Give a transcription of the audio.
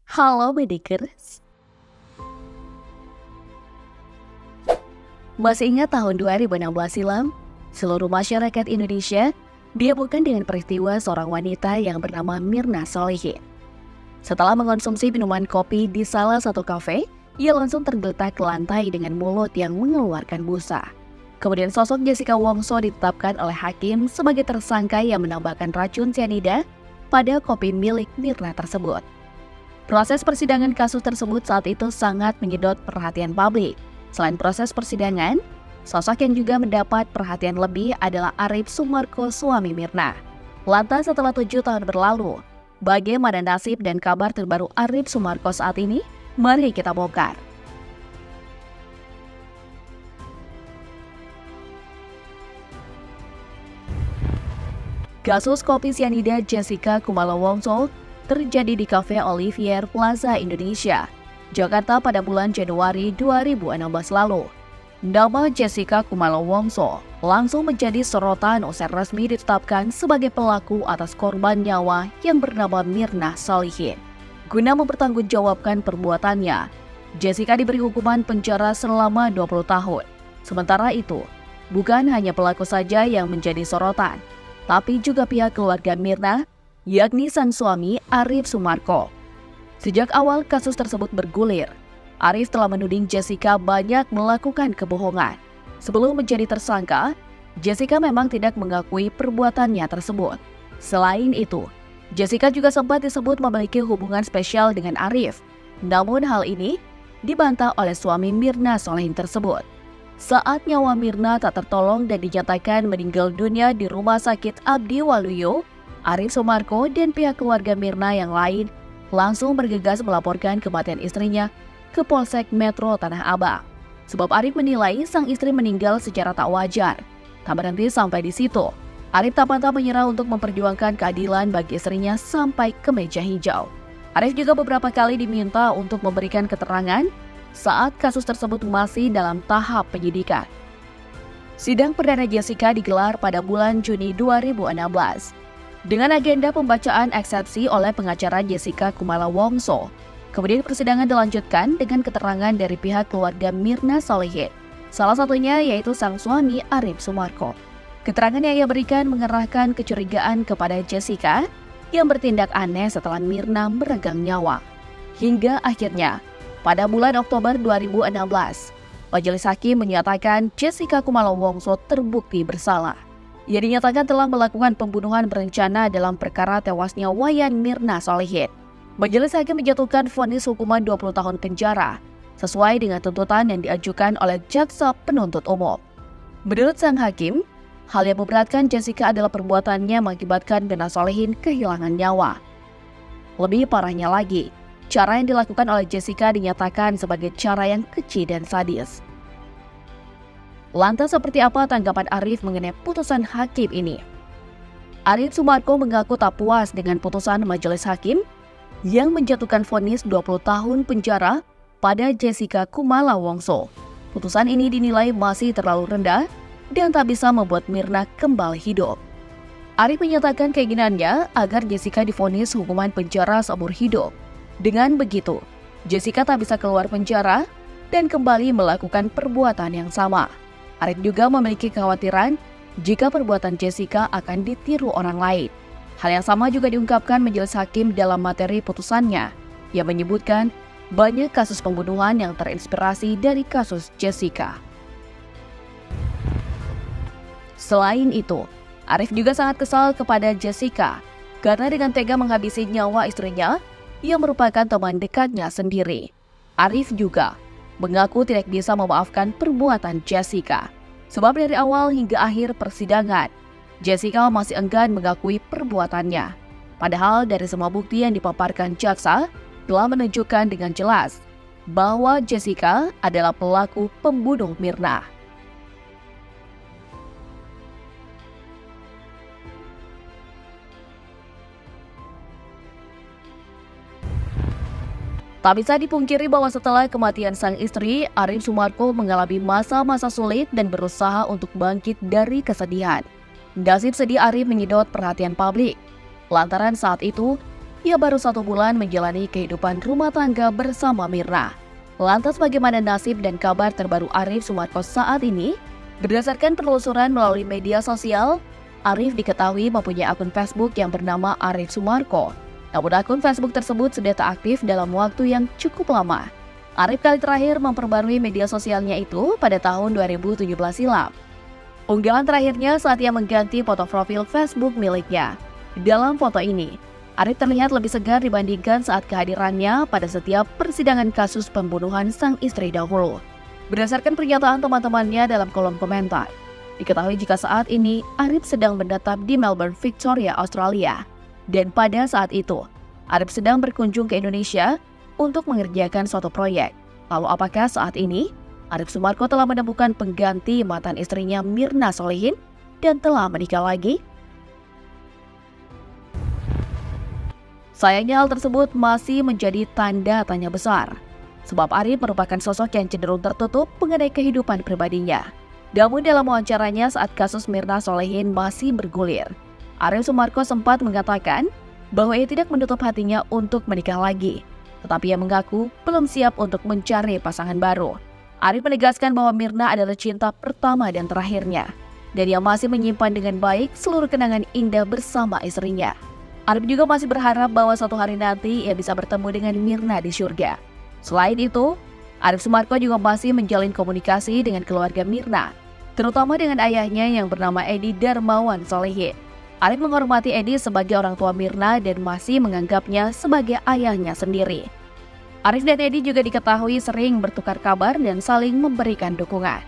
Halo Medikers. Masih ingat tahun 2016 silam? Seluruh masyarakat Indonesia dihebohkan dengan peristiwa seorang wanita yang bernama Mirna Solihin. Setelah mengonsumsi minuman kopi di salah satu kafe, ia langsung tergeletak ke lantai dengan mulut yang mengeluarkan busa. Kemudian sosok Jessica Wongso ditetapkan oleh hakim sebagai tersangka yang menambahkan racun cyanida pada kopi milik Mirna tersebut. Proses persidangan kasus tersebut saat itu sangat menyedot perhatian publik. Selain proses persidangan, sosok yang juga mendapat perhatian lebih adalah Arif Sumarko, suami Mirna. Lantas setelah 7 tahun berlalu, bagaimana nasib dan kabar terbaru Arif Sumarko saat ini? Mari kita bongkar. Kasus kopi cyanida Jessica Kumala Wongso terjadi di Cafe Olivier Plaza Indonesia, Jakarta pada bulan Januari 2016 lalu. Nama Jessica Kumala Wongso langsung menjadi sorotan usai resmi ditetapkan sebagai pelaku atas korban nyawa yang bernama Mirna Solihin. Guna mempertanggungjawabkan perbuatannya, Jessica diberi hukuman penjara selama 20 tahun. Sementara itu, bukan hanya pelaku saja yang menjadi sorotan, tapi juga pihak keluarga Mirna, yakni sang suami Arif Sumarko. Sejak awal kasus tersebut bergulir, Arif telah menuding Jessica banyak melakukan kebohongan. Sebelum menjadi tersangka, Jessica memang tidak mengakui perbuatannya tersebut. Selain itu, Jessica juga sempat disebut memiliki hubungan spesial dengan Arif. Namun hal ini dibantah oleh suami Mirna Solihin tersebut. Saat nyawa Mirna tak tertolong dan dinyatakan meninggal dunia di Rumah Sakit Abdi Waluyo, Arif Sumarko dan pihak keluarga Mirna yang lain langsung bergegas melaporkan kematian istrinya ke Polsek Metro Tanah Abang. Sebab Arif menilai sang istri meninggal secara tak wajar. Tak berhenti sampai di situ, Arif tak pantang menyerah untuk memperjuangkan keadilan bagi istrinya sampai ke meja hijau. Arif juga beberapa kali diminta untuk memberikan keterangan saat kasus tersebut masih dalam tahap penyidikan. Sidang perdana Jessica digelar pada bulan Juni 2016 dengan agenda pembacaan eksepsi oleh pengacara Jessica Kumala Wongso. Kemudian persidangan dilanjutkan dengan keterangan dari pihak keluarga Mirna Solihin. Salah satunya yaitu sang suami Arif Sumarko. Keterangan yang ia berikan mengerahkan kecurigaan kepada Jessica yang bertindak aneh setelah Mirna meregang nyawa. Hingga akhirnya pada bulan Oktober 2016, majelis hakim menyatakan Jessica Kumala Wongso terbukti bersalah. Ia dinyatakan telah melakukan pembunuhan berencana dalam perkara tewasnya Wayan Mirna Solihin. Majelis hakim menjatuhkan vonis hukuman 20 tahun penjara, sesuai dengan tuntutan yang diajukan oleh jaksa penuntut umum. Menurut sang hakim, hal yang memberatkan Jessica adalah perbuatannya mengakibatkan Mirna Solihin kehilangan nyawa. Lebih parahnya lagi, cara yang dilakukan oleh Jessica dinyatakan sebagai cara yang keji dan sadis. Lantas seperti apa tanggapan Arif mengenai putusan hakim ini? Arif Sumarko mengaku tak puas dengan putusan majelis hakim yang menjatuhkan vonis 20 tahun penjara pada Jessica Kumala Wongso. Putusan ini dinilai masih terlalu rendah dan tak bisa membuat Mirna kembali hidup. Arif menyatakan keinginannya agar Jessica divonis hukuman penjara seumur hidup. Dengan begitu, Jessica tak bisa keluar penjara dan kembali melakukan perbuatan yang sama. Arif juga memiliki kekhawatiran jika perbuatan Jessica akan ditiru orang lain. Hal yang sama juga diungkapkan majelis hakim dalam materi putusannya, yang menyebutkan banyak kasus pembunuhan yang terinspirasi dari kasus Jessica. Selain itu, Arif juga sangat kesal kepada Jessica karena dengan tega menghabisi nyawa istrinya yang merupakan teman dekatnya sendiri. Arif juga mengaku tidak bisa memaafkan perbuatan Jessica. Sebab dari awal hingga akhir persidangan, Jessica masih enggan mengakui perbuatannya. Padahal dari semua bukti yang dipaparkan jaksa telah menunjukkan dengan jelas bahwa Jessica adalah pelaku pembunuh Mirna. Tak bisa dipungkiri bahwa setelah kematian sang istri, Arif Sumarko mengalami masa-masa sulit dan berusaha untuk bangkit dari kesedihan. Nasib sedih Arif menyedot perhatian publik. Lantaran saat itu, ia baru 1 bulan menjalani kehidupan rumah tangga bersama Mirna. Lantas bagaimana nasib dan kabar terbaru Arif Sumarko saat ini? Berdasarkan penelusuran melalui media sosial, Arif diketahui mempunyai akun Facebook yang bernama Arif Sumarko. Namun akun Facebook tersebut sudah tak aktif dalam waktu yang cukup lama. Arif kali terakhir memperbarui media sosialnya itu pada tahun 2017 silam. Unggahan terakhirnya saat ia mengganti foto profil Facebook miliknya. Dalam foto ini, Arif terlihat lebih segar dibandingkan saat kehadirannya pada setiap persidangan kasus pembunuhan sang istri dahulu. Berdasarkan pernyataan teman-temannya dalam kolom komentar, diketahui jika saat ini Arif sedang menetap di Melbourne, Victoria, Australia. Dan pada saat itu, Arif sedang berkunjung ke Indonesia untuk mengerjakan suatu proyek. Lalu apakah saat ini Arif Sumarko telah menemukan pengganti mantan istrinya Mirna Solehin dan telah menikah lagi? Sayangnya hal tersebut masih menjadi tanda tanya besar, sebab Arif merupakan sosok yang cenderung tertutup mengenai kehidupan pribadinya. Namun dalam wawancaranya saat kasus Mirna Solehin masih bergulir, Arif Sumarko sempat mengatakan bahwa ia tidak menutup hatinya untuk menikah lagi, tetapi ia mengaku belum siap untuk mencari pasangan baru. Arif menegaskan bahwa Mirna adalah cinta pertama dan terakhirnya, dan ia masih menyimpan dengan baik seluruh kenangan indah bersama istrinya. Arif juga masih berharap bahwa suatu hari nanti ia bisa bertemu dengan Mirna di surga. Selain itu, Arif Sumarko juga masih menjalin komunikasi dengan keluarga Mirna, terutama dengan ayahnya yang bernama Edi Darmawan Solehin. Arif menghormati Edi sebagai orang tua Mirna dan masih menganggapnya sebagai ayahnya sendiri. Arif dan Edi juga diketahui sering bertukar kabar dan saling memberikan dukungan.